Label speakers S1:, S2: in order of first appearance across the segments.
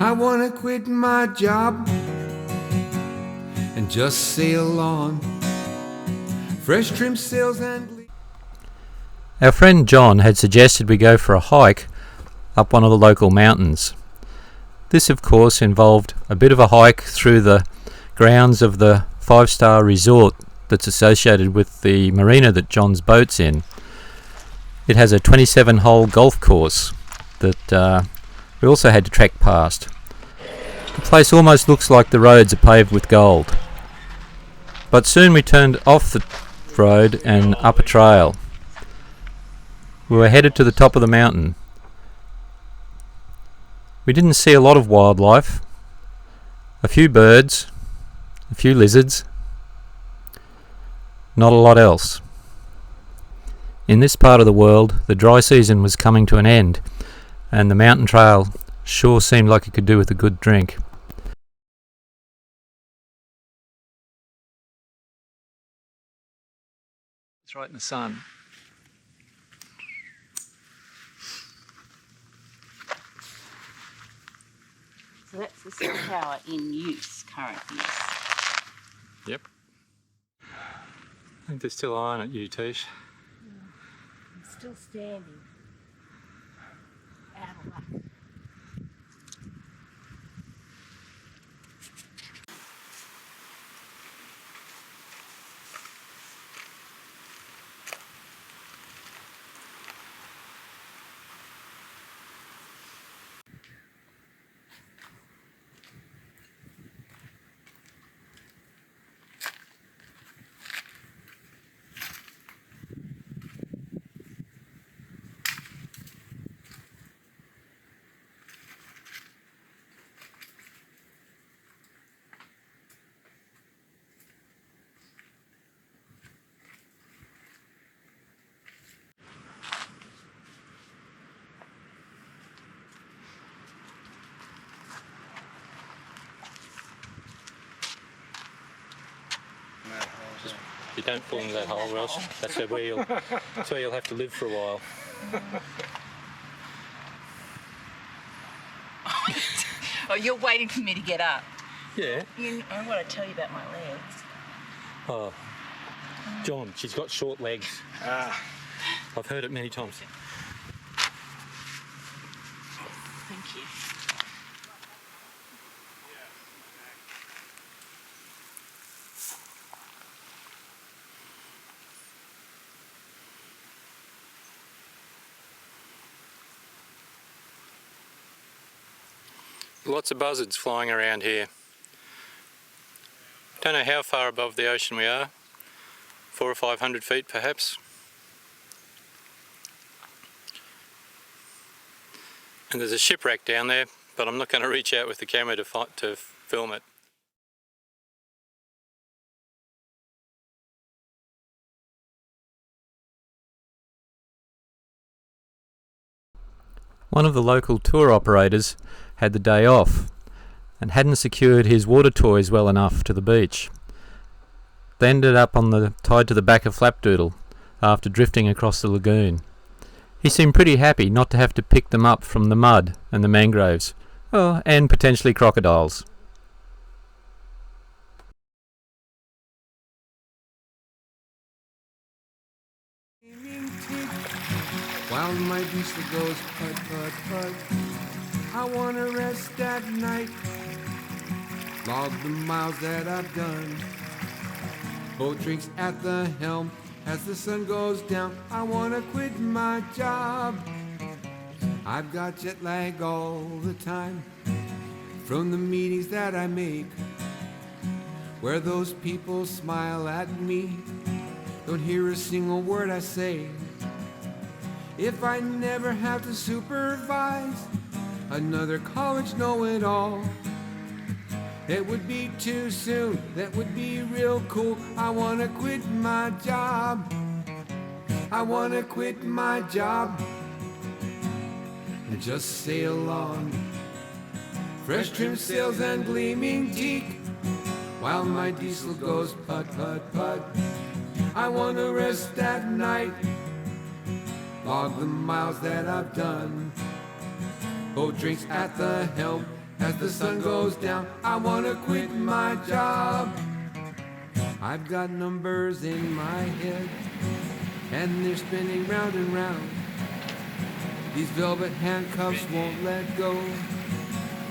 S1: I wanna quit my job and just sail on. Fresh trim sails and...
S2: Our friend John had suggested we go for a hike up one of the local mountains. This, of course, involved a bit of a hike through the grounds of the 5-star resort that's associated with the marina that John's boat's in. It has a 27-hole golf course that we also had to trek past. The place almost looks like the roads are paved with gold. But soon we turned off the road and up a trail. We were headed to the top of the mountain. We didn't see a lot of wildlife. A few birds, a few lizards. Not a lot else. In this part of the world, the dry season was coming to an end, and the mountain trail sure seemed like it could do with a good drink. It's right in the sun.
S3: So that's the cell tower in use, current use.
S2: Yep. I think they're still eyeing at you, Tish.
S3: I'm still standing. Out of luck.
S2: You don't fall into that hole, Welsh. That's where you'll have to live for a while.
S3: Oh, you're waiting for me to get up.
S2: Yeah.
S3: I want to tell you about my legs.
S2: Oh, John, she's got short legs. I've heard it many times.
S3: Thank you.
S2: Lots of buzzards flying around here. Don't know how far above the ocean we are. 400 or 500 feet perhaps. And there's a shipwreck down there, but I'm not going to reach out with the camera to film it. One of the local tour operators had the day off and hadn't secured his water toys well enough to the beach. They ended up tied to the back of Flapdoodle after drifting across the lagoon. He seemed pretty happy not to have to pick them up from the mud and the mangroves, and potentially crocodiles.
S1: While my diesel goes put, put, put, I wanna rest at night, log the miles that I've done. Boat drinks at the helm as the sun goes down. I wanna quit my job. I've got jet lag all the time from the meetings that I make, where those people smile at me, don't hear a single word I say. If I never have to supervise another college know-it-all, it would be too soon, that would be real cool. I wanna quit my job. I wanna quit my job and just sail on. Fresh trim sails and gleaming teak, while my diesel goes put, put, put. I wanna rest at night, log the miles that I've done. Boat drinks at the helm As the sun goes down, I wanna quit my job. I've got numbers in my head, and they're spinning round and round. These velvet handcuffs won't let go.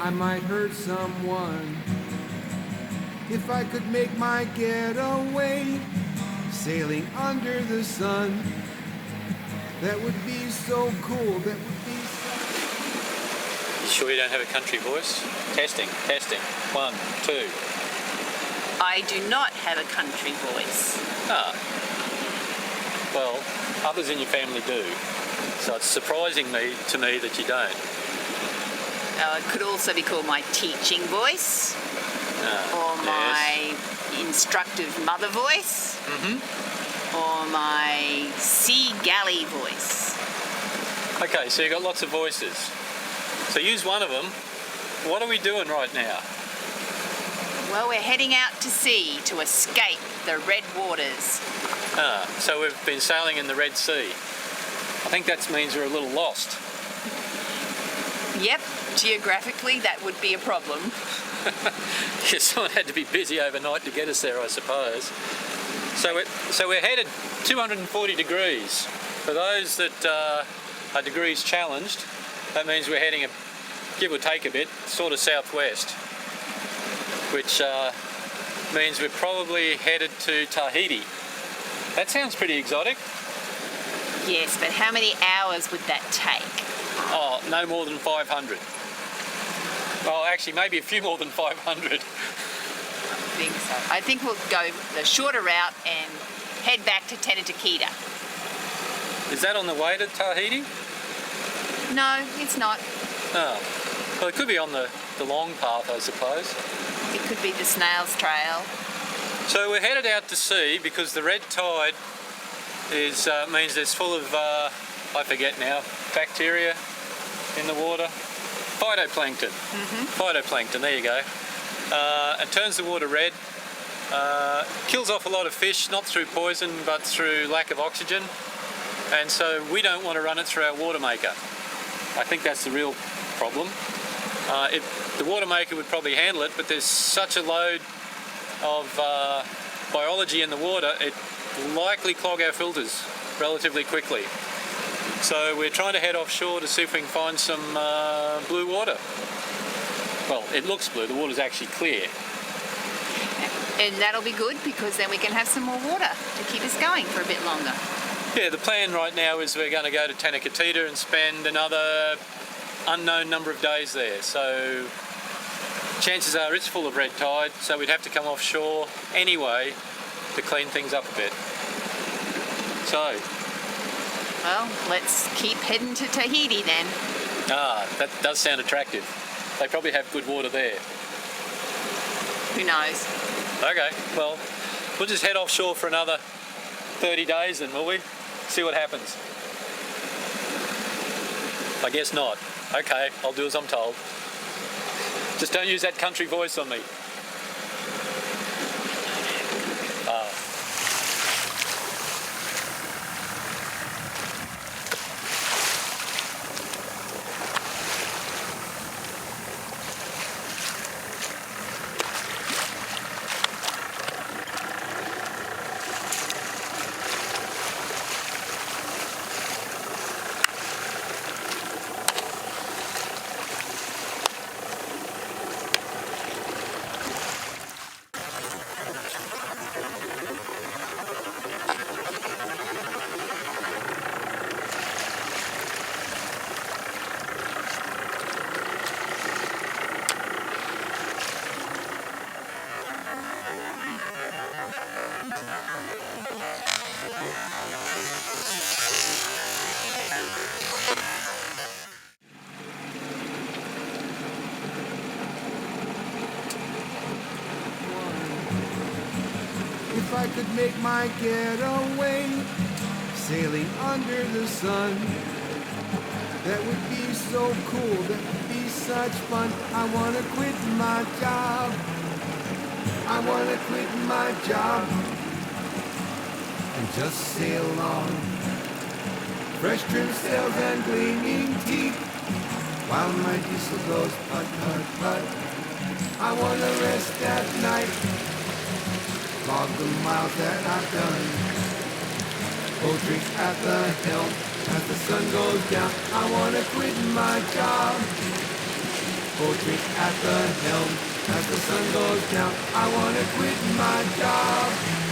S1: I might hurt someone. If I could make my getaway, sailing under the sun, that would be so cool, that would be so...
S2: You sure you don't have a country voice? Testing, testing. 1, 2.
S3: I do not have a country voice.
S2: Ah. Well, others in your family do. So it's surprising to me that you don't.
S3: It could also be called my teaching voice, or my instructive mother voice, or my sea galley voice.
S2: Okay, so you've got lots of voices. So use one of them. What are we doing right now?
S3: Well, we're heading out to sea to escape the red waters.
S2: So we've been sailing in the Red Sea. I think that means we're a little lost.
S3: Yep, geographically that would be a problem.
S2: Yeah, someone had to be busy overnight to get us there, I suppose. So we're headed 240 degrees. For those that are degrees challenged, that means we're heading, give or take a bit, sort of southwest, which means we're probably headed to Tahiti. That sounds pretty exotic.
S3: Yes, but how many hours would that take?
S2: Oh, no more than 500. Well, actually, maybe a few more than 500.
S3: I think so. I think we'll go the shorter route and head back to Tentatakita.
S2: Is that on the way to Tahiti?
S3: No, it's not.
S2: Oh. Well, it could be on the long path, I suppose.
S3: It could be the snail's trail.
S2: So we're headed out to sea because the red tide means there's full of, I forget now, bacteria in the water. Phytoplankton. Phytoplankton, there you go. It turns the water red, kills off a lot of fish, not through poison but through lack of oxygen, and so we don't want to run it through our water maker. I think that's the real problem. The water maker would probably handle it, but there's such a load of biology in the water, it will likely clog our filters relatively quickly. So we're trying to head offshore to see if we can find some blue water. Well, it looks blue, the water's actually clear.
S3: And that'll be good because then we can have some more water to keep us going for a bit longer.
S2: Yeah, the plan right now is we're going to go to Tentatakita and spend another unknown number of days there. So chances are it's full of red tide, so we'd have to come offshore anyway to clean things up a bit. So,
S3: well, let's keep heading to Tahiti then.
S2: That does sound attractive. They probably have good water there.
S3: Who knows?
S2: Okay, well, we'll just head offshore for another 30 days then, will we? See what happens. I guess not. Okay, I'll do as I'm told. Just don't use that country voice on me.
S1: If I could make my getaway, sailing under the sun, that would be so cool, that would be such fun. I wanna quit my job, I wanna quit my job, and just sail on. Fresh trim sails and gleaming teeth, while my diesel goes putt, putt, putt. I wanna rest at night. Log the miles that I've done. Poultry at the helm as the sun goes down. I wanna quit my job. Poultry at the helm as the sun goes down. I wanna quit my job.